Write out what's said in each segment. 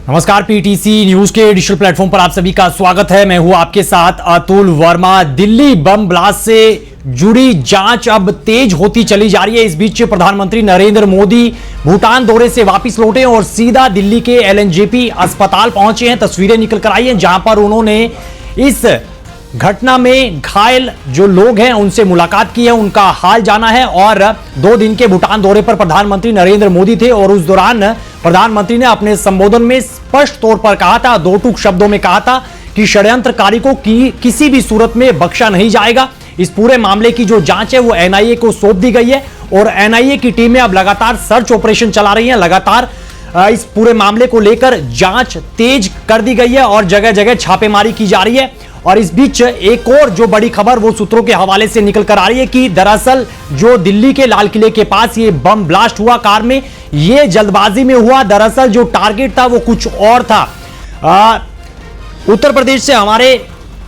नमस्कार, PTC news के digital platform पर आप सभी का स्वागत है। मैं हूं आपके साथ अतुल वर्मा। दिल्ली बम ब्लास्ट से जुड़ी जांच अब तेज होती चली जा रही है। इस बीच प्रधानमंत्री नरेंद्र मोदी भूटान दौरे से वापस लौटे और सीधा दिल्ली के एलएनजेपी अस्पताल पहुंचे हैं। तस्वीरें निकल कर आई हैं जहां पर उन्होंने इस घटना में घायल जो लोग हैं उनसे मुलाकात की है, उनका हाल जाना है। और 2 दिन के भूटान दौरे पर प्रधानमंत्री नरेंद्र मोदी थे और उस दौरान प्रधानमंत्री ने अपने संबोधन में स्पष्ट तौर पर कहा था, 2 टूक शब्दों में कहा था कि षड्यंत्रकारी को किसी भी सूरत में बख्शा नहीं जाएगा। इस पूरे मामले की जो जांच है वो एनआईए को सौंप दी गई है और एनआईए की टीमें अब लगातार सर्च ऑपरेशन चला रही हैं। लगातार इस पूरे मामले को लेकर जांच तेज कर दी गई है और जगह जगह छापेमारी की जा रही है। और इस बीच एक और जो बड़ी खबर वो सूत्रों के हवाले से निकल कर आ रही है कि दरअसल जो दिल्ली के लाल किले के पास ये बम ब्लास्ट हुआ कार में, ये जल्दबाजी में हुआ। दरअसल जो टारगेट था वो कुछ और था। उत्तर प्रदेश से हमारे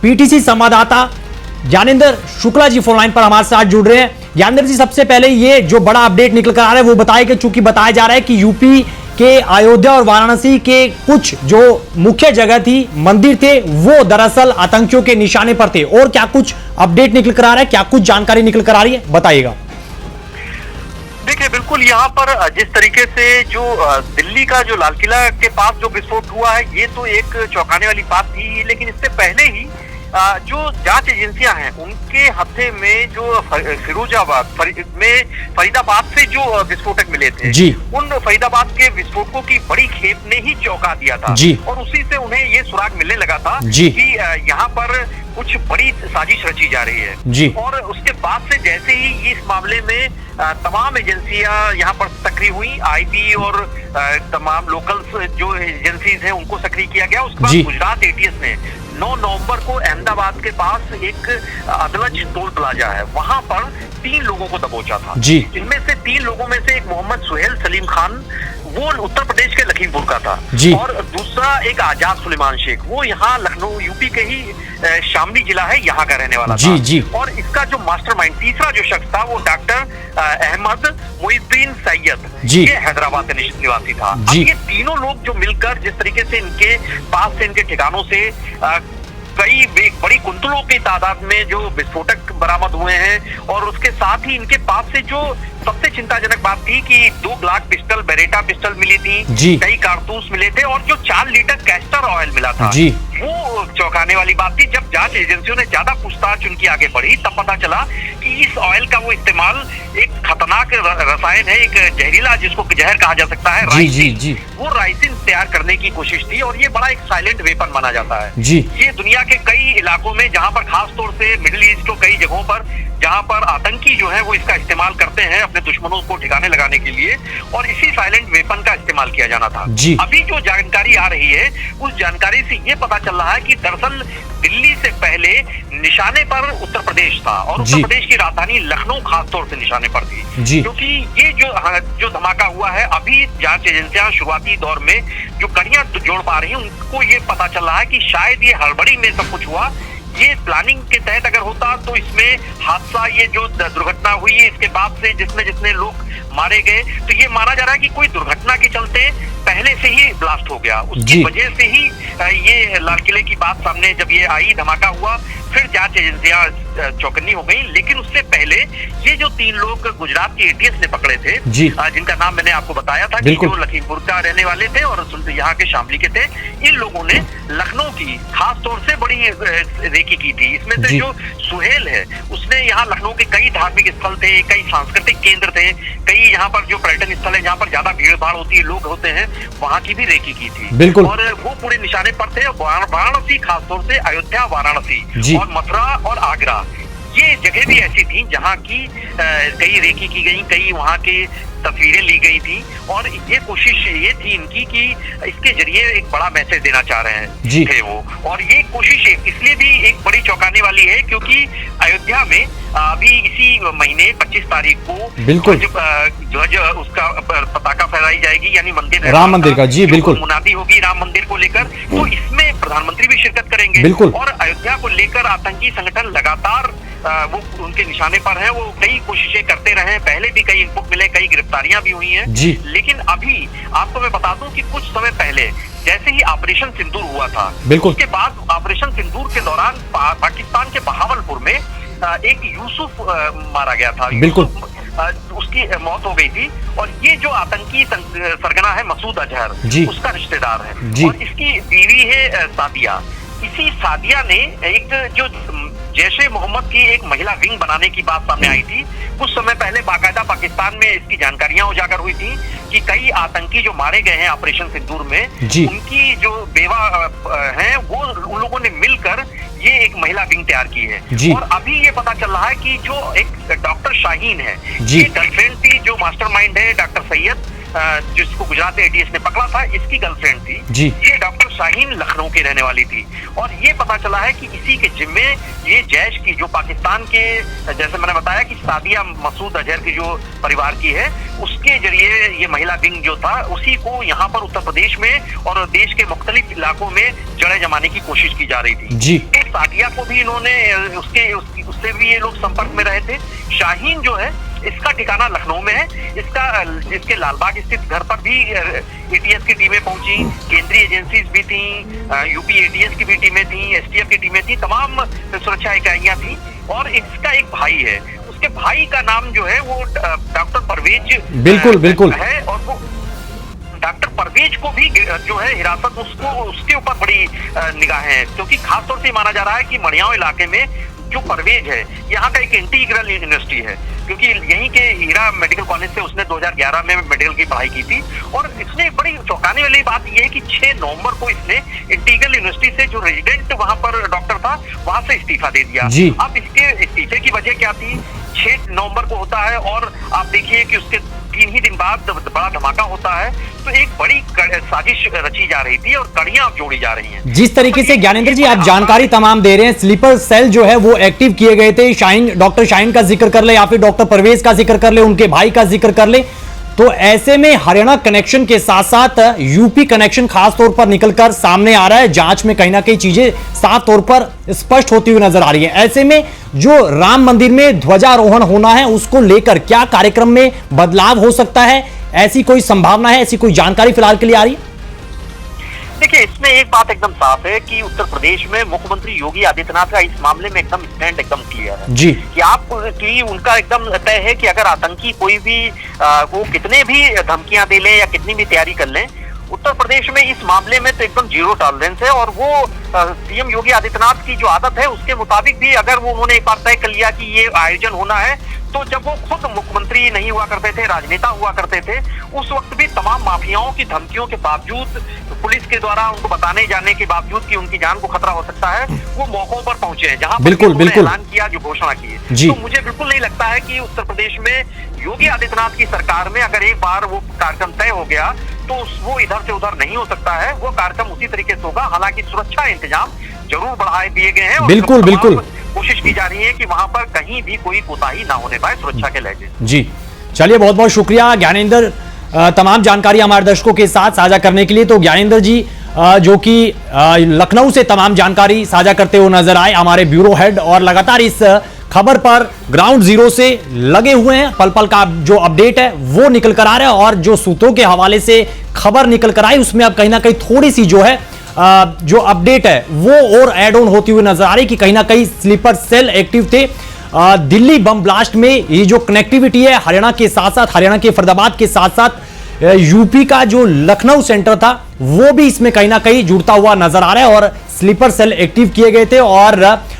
पीटीसी संवाददाता ज्ञानेंद्र शुक्ला जी फोन लाइन पर हमारे साथ जुड़ रहे हैं। ज्ञानेंद्र जी, सबसे पहले ये जो बड़ा अपडेट निकल कर आ रहा है वो बताया कि चूंकि बताया जा रहा है कि यूपी के अयोध्या और वाराणसी के कुछ जो मुख्य जगह थी, मंदिर थे, वो दरअसल आतंकियों के निशाने पर थे। और क्या कुछ अपडेट निकल कर आ रहा है, क्या कुछ जानकारी निकल कर आ रही है, बताइएगा। देखिए, बिल्कुल यहाँ पर जिस तरीके से जो दिल्ली का जो लाल किला के पास जो विस्फोट हुआ है, ये तो एक चौंकाने वाली बात थी। लेकिन इससे पहले ही जो जांच एजेंसियां हैं उनके हत्थे में जो फिरोजाबाद फरीदाबाद से जो विस्फोटक मिले थे, उन फरीदाबाद के विस्फोटकों की बड़ी खेप ने ही चौंका दिया था। और उसी से उन्हें ये सुराग मिलने लगा था कि यहाँ पर कुछ बड़ी साजिश रची जा रही है। और उसके बाद से जैसे ही इस मामले में तमाम एजेंसियां यहाँ पर सक्रिय हुई, आईबी और तमाम लोकल जो एजेंसीज हैं उनको सक्रिय किया गया। उसके बाद गुजरात एटीएस ने 9 नवंबर को अहमदाबाद के पास एक अदलज टोल प्लाजा है, वहां पर 3 लोगों को दबोचा था। इनमें से 3 लोगों में से एक मोहम्मद सुहेल सलीम खान, वो उत्तर प्रदेश के लखीमपुर का था, और दूसरा एक आजाद सुलेमान शेख, वो यहाँ लखनऊ यूपी के ही शामली जिला है, यहाँ का रहने वाला था। और इसका जो मास्टरमाइंड तीसरा जो शख्स था वो डॉक्टर अहमद मोइनुद्दीन सैयद, ये हैदराबाद का निवासी था। अब ये तीनों लोग जो मिलकर जिस तरीके से इनके पास से, इनके ठिकानों से कई बड़ी कुंतलों की तादाद में जो विस्फोटक बरामद हुए हैं, और उसके साथ ही इनके पास से जो सबसे चिंताजनक बात थी कि 2 ग्लाक पिस्टल, बेरेटा पिस्टल मिली थी, कई कारतूस मिले थे और जो 4 लीटर कैस्टर ऑयल मिला था, वो चौंकाने वाली बात थी। जब जांच एजेंसियों ने ज्यादा पूछताछ उनकी आगे बढ़ी तब पता चला कि इस ऑयल का वो इस्तेमाल एक खतरनाक रसायन है, एक जहरीला, जिसको जहर कहा जा सकता है, राइसिन। वो राइसिन तैयार करने की कोशिश थी और ये बड़ा एक साइलेंट वेपन माना जाता है। ये दुनिया के कई इलाकों में, जहां पर खास तौर से मिडिल ईस्ट और कई जगहों पर जहां पर आतंकी जो है वो इसका इस्तेमाल करते हैं अपने दुश्मनों को ठिकाने लगाने के लिए, और इसी साइलेंट वेपन का इस्तेमाल किया जाना था। अभी जो जानकारी आ रही है उस जानकारी से ये पता चल रहा है कि दरअसल दिल्ली से पहले निशाने पर उत्तर प्रदेश था, और उत्तर प्रदेश की राजधानी लखनऊ खास तौर से निशाने पर थी। क्योंकि ये जो धमाका हुआ है, अभी जांच एजेंसियां शुरुआती दौर में जो कड़ियां जोड़ पा रही हैं, उनको ये पता चल रहा है कि शायद ये हड़बड़ी में सब कुछ हुआ। ये प्लानिंग के तहत अगर होता तो इसमें हादसा, ये जो दुर्घटना हुई है इसके बाद से जितने लोग मारे गए, तो ये माना जा रहा है कि कोई दुर्घटना के चलते पहले से ही ब्लास्ट हो गया, उसकी वजह से ही ये लाल किले की बात सामने जब ये आई, धमाका हुआ, फिर जांच एजेंसियां चौकन्नी हो गई। लेकिन उससे पहले ये जो 3 लोग गुजरात की एटीएस ने पकड़े थे, जिनका नाम मैंने आपको बताया था कि जो लखीमपुर का रहने वाले थे और यहाँ के शामली के थे, इन लोगों ने लखनऊ की खास तौर से बड़ी रेकी की थी। इसमें से जो सुहेल है उसने यहाँ लखनऊ के कई धार्मिक स्थल थे, कई सांस्कृतिक केंद्र थे, कई यहाँ पर जो पर्यटन स्थल है जहाँ पर ज्यादा भीड़ भाड़ होती है, लोग होते हैं, वहाँ की भी रेकी की थी। और वो पूरे निशाने पर थे। वाराणसी, खास तौर से अयोध्या, वाराणसी और मथुरा और आगरा, ये जगह भी ऐसी थी जहाँ की कई रेकी की गई, कई वहाँ के तस्वीरें ली गई थी। और ये कोशिश ये थी इनकी कि इसके जरिए एक बड़ा मैसेज देना चाह रहे हैं थे वो। और ये कोशिश इसलिए भी एक बड़ी चौंकाने वाली है क्योंकि अयोध्या में अभी इसी महीने 25 तारीख को ध्वज उसका पताका फहराई जाएगी, यानी मंदिर, राम मंदिर का मुनादी होगी राम मंदिर को लेकर। तो इसमें प्रधानमंत्री भी शिरकत करेंगे। और अयोध्या को लेकर आतंकी संगठन लगातार वो उनके निशाने पर हैं। वो कई कोशिशें करते रहे, पहले भी कई इनपुट मिले, कई गिरफ्तारियां भी हुई हैं। लेकिन अभी आपको मैं बता दूं कि कुछ समय पहले जैसे ही ऑपरेशन सिंदूर हुआ था, बिल्कुल। उसके बाद ऑपरेशन सिंदूर के दौरान पाकिस्तान के बहावलपुर में एक यूसुफ मारा गया था। बिल्कुल। उसकी मौत हो गई थी। और ये जो आतंकी सरगना है मसूद अजहर, उसका रिश्तेदार है और इसकी बीवी है सादिया। इसी सादिया ने एक जो जैशे मोहम्मद की एक महिला विंग बनाने की बात सामने आई थी। कुछ समय पहले बाकायदा पाकिस्तान में इसकी जानकारियां उजागर हुई थी कि कई आतंकी जो मारे गए हैं ऑपरेशन सिंदूर में, उनकी जो बेवा हैं वो उन लोगों ने मिलकर ये एक महिला विंग तैयार की है। और अभी ये पता चल रहा है कि जो एक डॉक्टर शाहीन है, ये गर्लफ्रेंड थी जो मास्टरमाइंड है डॉक्टर सैयद, जिसको गुजरात एटीएस ने पकड़ा था, इसकी गर्लफ्रेंड थी। ये डॉक्टर शाहीन लखनऊ की रहने वाली थी। और ये पता चला है कि इसी के जिम्मे ये जैश की जो पाकिस्तान के, जैसे मैंने बताया कि सादिया मसूद अजहर की जो परिवार की है, उसके जरिए ये महिला विंग जो था उसी को यहाँ पर उत्तर प्रदेश में और देश के मुख्तलिफ इलाकों में जड़ें जमाने की कोशिश की जा रही थी। तो सादिया को भी इन्होंने उससे भी ये लोग संपर्क में रहे थे। शाहीन जो है इसका ठिकाना लखनऊ में है। इसके लालबाग स्थित घर पर भी एटीएस की टीमें पहुंची, केंद्रीय एजेंसीज भी थी, यूपी एटीएस की भी टीमें थी, एसटीएफ की टीमें थी, तमाम सुरक्षा इकाइयां थी। और इसका एक भाई है, उसके भाई का नाम जो है वो डॉक्टर परवेज बिल्कुल है। और वो डॉक्टर परवेज को भी जो है हिरासत उसके ऊपर बड़ी निगाहें हैं, क्योंकि खासतौर से माना जा रहा है कि मड़ियाव इलाके में जो परवेज है यहाँ का एक इंटीग्रल यूनिवर्सिटी है, क्योंकि यहीं के हीरा मेडिकल कॉलेज से उसने 2011 में मेडिकल की पढ़ाई की थी। और इसने बड़ी चौंकाने वाली बात यह है कि 6 नवंबर को इसने इंटीग्रल यूनिवर्सिटी से जो रेजिडेंट वहां पर डॉक्टर था वहां से इस्तीफा दे दिया। अब इसके इस्तीफे की वजह क्या थी? 6 नवंबर को होता है और आप देखिए कि उसके 3 ही दिन बाद बड़ा धमाका होता है। तो एक बड़ी साजिश रची जा रही थी और कड़ियां जोड़ी जा रही हैं। जिस तरीके से ज्ञानेंद्र जी आप जानकारी तमाम दे रहे हैं, स्लीपर सेल जो है वो एक्टिव किए गए थे। डॉक्टर शाहीन का जिक्र कर ले या फिर डॉक्टर परवेज का जिक्र कर ले, उनके भाई का जिक्र कर ले, तो ऐसे में हरियाणा कनेक्शन के साथ साथ यूपी कनेक्शन खास तौर पर निकलकर सामने आ रहा है। जांच में कहीं ना कहीं चीजें साफ तौर पर स्पष्ट होती हुई नजर आ रही है। ऐसे में जो राम मंदिर में ध्वजारोहण होना है उसको लेकर क्या कार्यक्रम में बदलाव हो सकता है, ऐसी कोई संभावना है, ऐसी कोई जानकारी फिलहाल के लिए आ रही है? देखिए, इसमें एक बात एकदम साफ है कि उत्तर प्रदेश में मुख्यमंत्री योगी आदित्यनाथ का इस मामले में एकदम स्टैंड एकदम क्लियर है जी, कि उनका एकदम तय है कि अगर आतंकी कोई भी वो कितने भी धमकियां दे लें या कितनी भी तैयारी कर लें, उत्तर प्रदेश में इस मामले में तो एकदम जीरो टॉलरेंस है। और वो सीएम योगी आदित्यनाथ की जो आदत है उसके मुताबिक भी अगर वो उन्होंने एक बार तय कर लिया कि ये आयोजन होना है, तो जब वो खुद मुख्यमंत्री नहीं हुआ करते थे, राजनेता हुआ करते थे, उस वक्त भी तमाम माफियाओं की धमकियों के बावजूद, पुलिस के द्वारा उनको बताने जाने के बावजूद कि उनकी जान को खतरा हो सकता है, वो मौकों पर पहुंचे हैं जहां बिल्कुल ऐलान किया, जो घोषणा की है। तो मुझे बिल्कुल नहीं लगता है कि उत्तर प्रदेश में योगी आदित्यनाथ की सरकार में अगर एक बार वो कार्यक्रम तय हो गया तो वो इधर से उधर नहीं हो सकता है। वो कार्यक्रम उसी तरीके से होगा। हालांकि सुरक्षा इंतजाम जरूर बढ़ाए दिए गए हैं और बिल्कुल कोशिश की जा रही है कि वहां पर कहीं भी कोई कोताही ना होने पाए सुरक्षा के लहजे जी। चलिए, बहुत बहुत शुक्रिया ज्ञानेंद्र तमाम जानकारी हमारे दर्शकों के साथ साझा करने के लिए। तो ज्ञानेंद्र जी जो कि लखनऊ से तमाम जानकारी साझा करते हुए नजर आए, हमारे ब्यूरो हेड, और लगातार इस खबर पर ग्राउंड जीरो से लगे हुए हैं। पल पल का जो अपडेट है वो निकल कर आ रहा है और जो सूत्रों के हवाले से खबर निकल कर आई उसमें अब कहीं ना कहीं थोड़ी सी जो है जो अपडेट है वो और एड ऑन होती हुई नजर आ रही कि कहीं ना कहीं स्लीपर सेल एक्टिव थे। दिल्ली बम ब्लास्ट में ये जो कनेक्टिविटी है हरियाणा के साथ साथ, हरियाणा के फरीदाबाद के साथ साथ यूपी का जो लखनऊ सेंटर था वो भी इसमें कहीं ना कहीं जुड़ता हुआ नजर आ रहा है। और स्लीपर सेल एक्टिव किए गए थे। और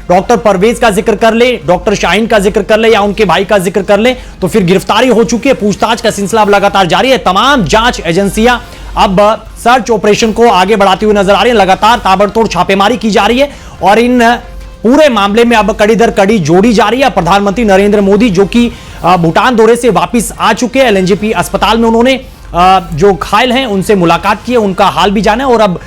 डॉक्टर परवेज का जिक्र कर ले, डॉक्टर शाहीन का जिक्र कर ले या उनके भाई का जिक्र कर ले तो फिर गिरफ्तारी हो चुकी है। पूछताछ का सिलसिला अब लगातार जारी है। तमाम जांच एजेंसियां अब सर्च ऑपरेशन को आगे बढ़ाती हुई नजर आ रही है। लगातार ताबड़तोड़ छापेमारी की जा रही है और इन पूरे मामले में अब कड़ी दर कड़ी जोड़ी जा रही है। प्रधानमंत्री नरेंद्र मोदी जो कि भूटान दौरे से वापस आ चुके हैं, एलएनजेपी अस्पताल में उन्होंने जो घायल हैं उनसे मुलाकात की है, उनका हाल भी जाना है। और अब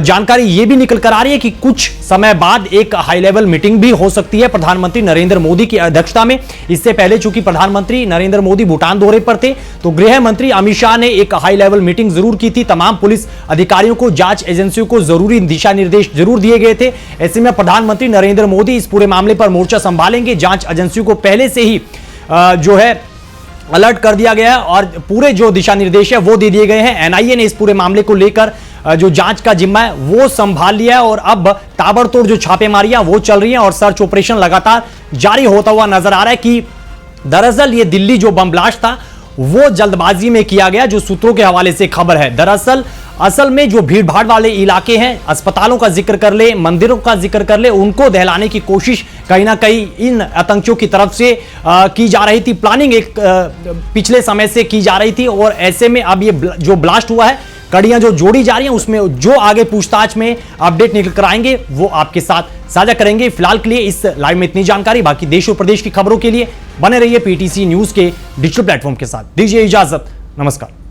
जानकारी ये भी निकल कर आ रही है कि कुछ समय बाद एक हाई लेवल मीटिंग भी हो सकती है प्रधानमंत्री नरेंद्र मोदी की अध्यक्षता में। इससे पहले चूंकि प्रधानमंत्री नरेंद्र मोदी भूटान दौरे पर थे तो गृह मंत्री अमित शाह ने एक हाई लेवल मीटिंग जरूर की थी। तमाम पुलिस अधिकारियों को, जांच एजेंसियों को जरूरी दिशा निर्देश जरूर दिए गए थे। ऐसे में प्रधानमंत्री नरेंद्र मोदी इस पूरे मामले पर मोर्चा संभालेंगे। जांच एजेंसियों को पहले से ही जो है अलर्ट कर दिया गया है और पूरे जो दिशा निर्देश है वो दे दिए गए हैं। एनआईए ने इस पूरे मामले को लेकर जो जांच का जिम्मा है वो संभाल लिया है और अब ताबड़तोड़ जो छापेमारियां वो चल रही हैं और सर्च ऑपरेशन लगातार जारी होता हुआ नजर आ रहा है कि दरअसल ये दिल्ली जो बम ब्लास्ट था वो जल्दबाजी में किया गया, जो सूत्रों के हवाले से खबर है। दरअसल असल में जो भीड़ भाड़ वाले इलाके हैं, अस्पतालों का जिक्र कर ले, मंदिरों का जिक्र कर ले, उनको दहलाने की कोशिश कहीं ना कहीं इन आतंकियों की तरफ से की जा रही थी। प्लानिंग एक पिछले समय से की जा रही थी और ऐसे में अब ये जो ब्लास्ट हुआ है, कड़ियां जो जोड़ी जा रही हैं, उसमें जो आगे पूछताछ में अपडेट निकल कर आएंगे वो आपके साथ साझा करेंगे। फिलहाल के लिए इस लाइव में इतनी जानकारी। बाकी देश और प्रदेश की खबरों के लिए बने रहिए पीटीसी न्यूज के डिजिटल प्लेटफॉर्म के साथ। दीजिए इजाजत, नमस्कार।